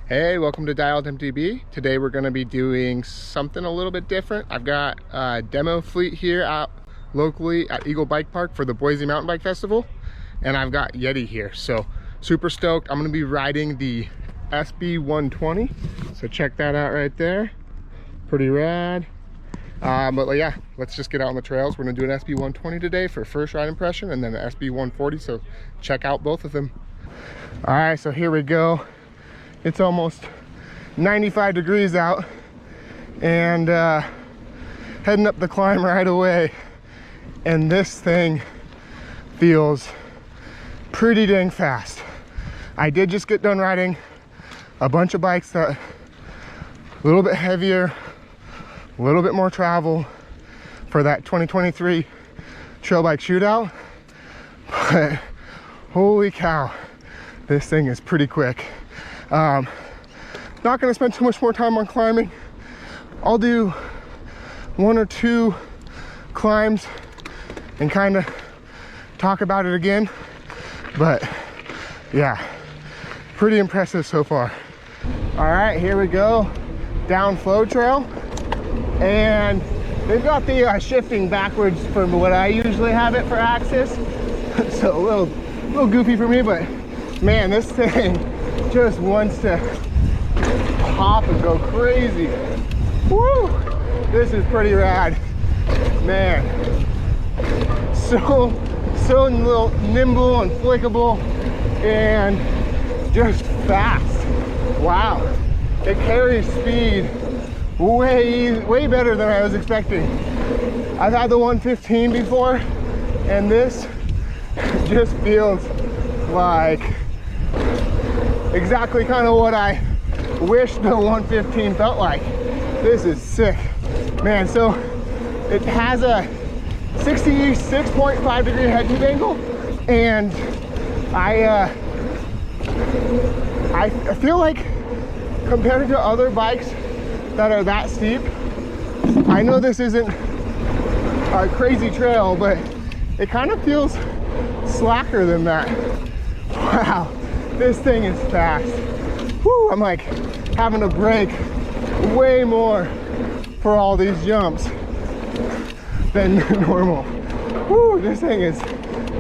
Hey, welcome to Dialed MTB. Today we're going to be doing something a little bit different. I've got a demo fleet here out locally at Eagle Bike Park for the Boise Mountain Bike Festival, and I've got Yeti here, so super stoked. I'm going to be riding the SB120, so check that out right there. Pretty rad. But yeah, let's just get out on the trails. We're going to do an SB120 today for first ride impression, and then an SB140, so check out both of them. All right, so here we go. It's almost 95 degrees out, and heading up the climb right away, and this thing feels pretty dang fast. I did just get done riding a bunch of bikes that a little bit heavier, a little bit more travel for that 2023 trail bike shootout, but holy cow, this thing is pretty quick. Not going to spend too much more time on climbing. I'll do one or two climbs and kind of talk about it again, but yeah, pretty impressive so far. All right, here we go, down flow trail, and they've got the shifting backwards from what I usually have it for axis, so a little goofy for me, but man, this thing just wants to pop and go crazy. Woo! This is pretty rad, man. So little nimble and flickable and just fast. Wow, it carries speed way better than I was expecting. I've had the 115 before, and this just feels like exactly kind of what I wish the 115 felt like. This is sick, man. So it has a 66.5 degree head tube angle, and I feel like compared to other bikes that are that steep, I know this isn't a crazy trail, but it kind of feels slacker than that. Wow, this thing is fast. Woo, I'm like having to brake way more for all these jumps than normal. Woo, this thing is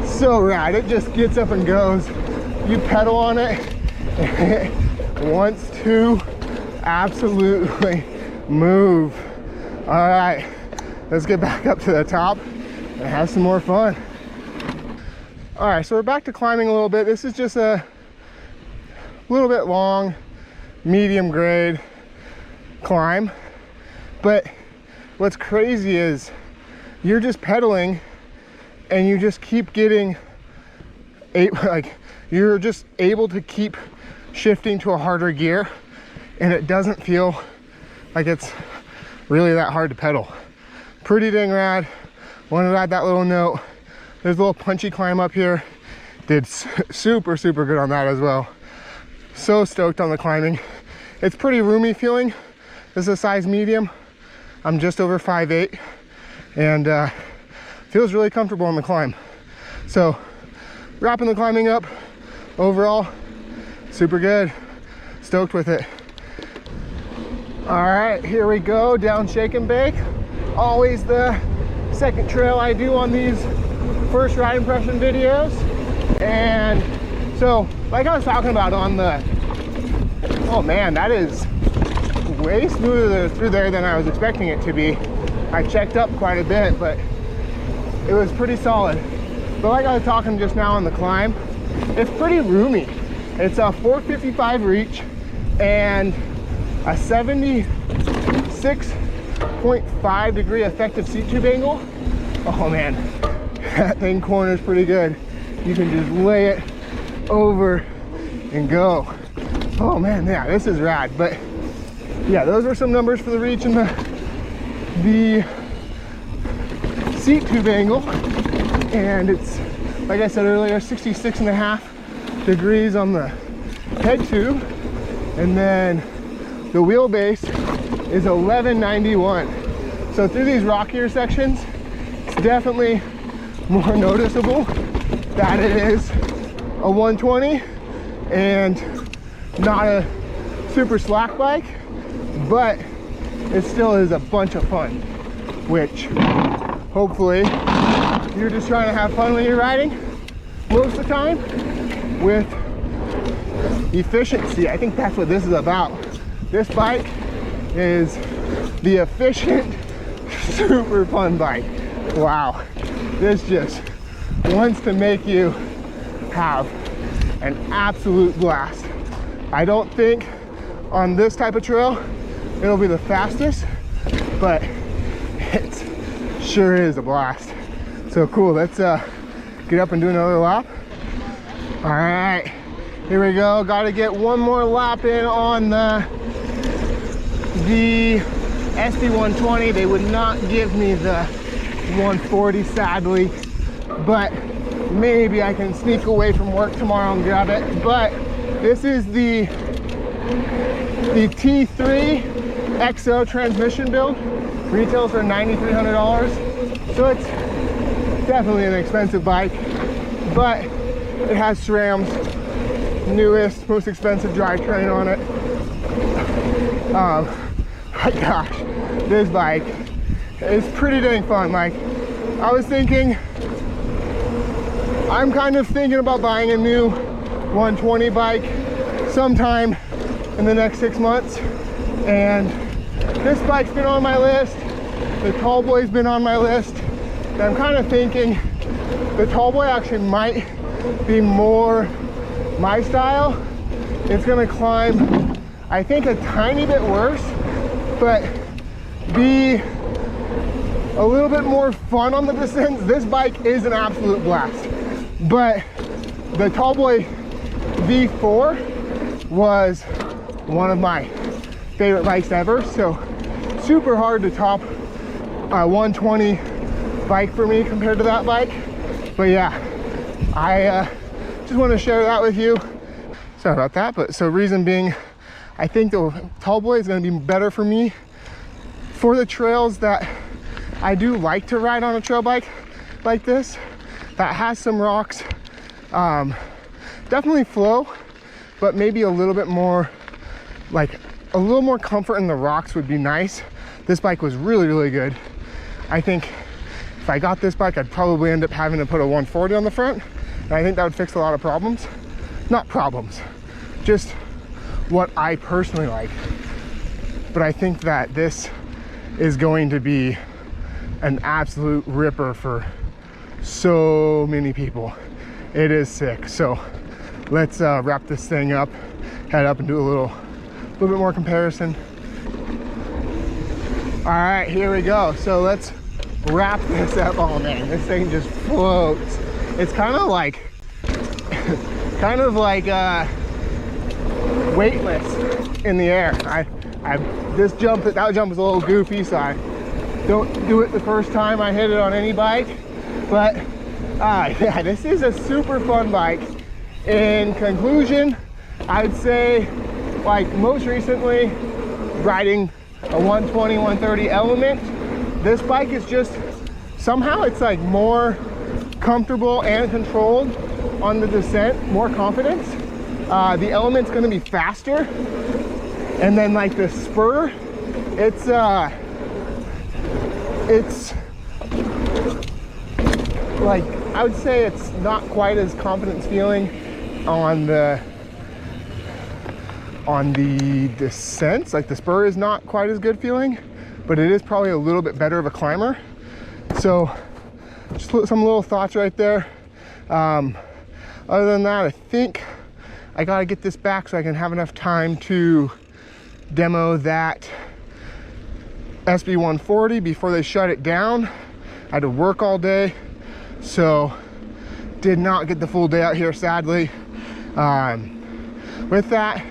so rad. It just gets up and goes. You pedal on it, and it wants to absolutely move. All right, let's get back up to the top and have some more fun. All right, so we're back to climbing a little bit. This is just a little bit long, medium grade climb, but what's crazy is you're just pedaling and you just keep getting you're just able to keep shifting to a harder gear, and it doesn't feel like it's really that hard to pedal. Pretty dang rad. Wanted to add that little note. There's a little punchy climb up here. Did super good on that as well. So stoked on the climbing. It's pretty roomy feeling. This is a size medium. I'm just over 5'8", and feels really comfortable on the climb. So wrapping the climbing up, overall super good. Stoked with it. All right, here we go, down Shake and Bake. Always the second trail I do on these first ride impression videos. And so like I was talking about on the, oh man, that is way smoother through there than I was expecting it to be. I checked up quite a bit, but it was pretty solid. But like I was talking just now on the climb, it's pretty roomy. It's a 455 reach and a 76.5 degree effective seat tube angle. Oh man, that thing corners pretty good. You can just lay it over and go. Oh man, yeah, this is rad. But yeah, those are some numbers for the reach and the seat tube angle. And it's, like I said earlier, 66.5 degrees on the head tube. And then the wheelbase is 1191. So through these rockier sections, it's definitely more noticeable that it is a 120 and not a super slack bike, but it still is a bunch of fun, which hopefully you're just trying to have fun when you're riding most of the time with efficiency. I think that's what this is about. This bike is the efficient, super fun bike. Wow, this just wants to make you have an absolute blast. I don't think on this type of trail it'll be the fastest, but it sure is a blast. So cool, let's get up and do another lap. All right, here we go. Got to get one more lap in on the SB120. They would not give me the 140, sadly, but maybe I can sneak away from work tomorrow and grab it. But this is the T3 XO transmission build. Retails for $9,300, so it's definitely an expensive bike, but it has SRAM's newest, most expensive drivetrain on it. My gosh, this bike is pretty dang fun. Like, I was thinking, I'm kind of thinking about buying a new 120 bike sometime in the next 6 months, and this bike's been on my list. The Tallboy's been on my list, and I'm kind of thinking the Tallboy actually might be more my style. It's gonna climb, I think, a tiny bit worse, but be a little bit more fun on the descents. This bike is an absolute blast, but the Tallboy V4 was one of my favorite bikes ever, so super hard to top a 120 bike for me compared to that bike. But yeah, I just want to share that with you. Sorry about that, but so reason being, I think the Tallboy is going to be better for me for the trails that I do like to ride on a trail bike like this, that has some rocks, definitely flow, but maybe a little bit more, like a little more comfort in the rocks would be nice. This bike was really good. I think if I got this bike, I'd probably end up having to put a 140 on the front, and I think that would fix a lot of problems. Not problems, just what I personally like. But I think that this is going to be an absolute ripper for so many people. It is sick. So let's wrap this thing up, head up and do a little bit more comparison. All right, here we go. So let's wrap this up. Oh man, this thing just floats. It's kind of like weightless in the air. That jump was a little goofy, so I don't do it the first time I hit it on any bike. But yeah, this is a super fun bike. In conclusion, I'd say, like, most recently riding a 120, 130 Element, this bike is just, somehow it's like more comfortable and controlled on the descent, more confidence. The Element's gonna be faster, and then like the Spur, it's like, I would say it's not quite as confidence feeling on the descents. Like the Spur is not quite as good feeling, but it is probably a little bit better of a climber. So just some little thoughts right there. Other than that, I think I gotta get this back so I can have enough time to demo that SB140 before they shut it down. I had to work all day, so did not get the full day out here, sadly. With that,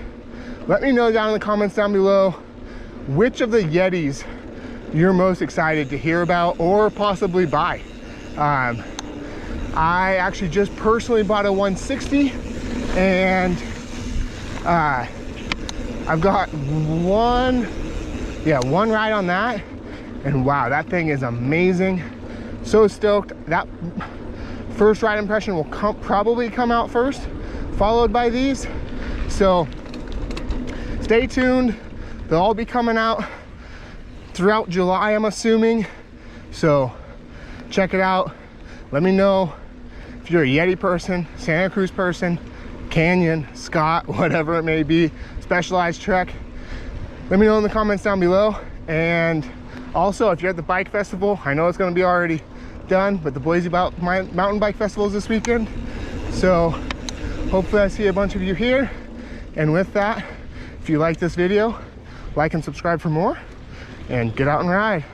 let me know down in the comments down below which of the Yetis you're most excited to hear about or possibly buy. I actually just personally bought a 160, and I've got one ride on that, and wow, that thing is amazing. So stoked. That first ride impression will probably come out first, followed by these. So stay tuned. They'll all be coming out throughout July, I'm assuming. So check it out. Let me know if you're a Yeti person, Santa Cruz person, Canyon, Scott, whatever it may be, Specialized Trek. Let me know in the comments down below. And also, if you're at the bike festival, I know it's going to be already done, but the Boise Mountain Bike Festival is this weekend. So hopefully I see a bunch of you here. And with that, if you like this video, like and subscribe for more, and get out and ride.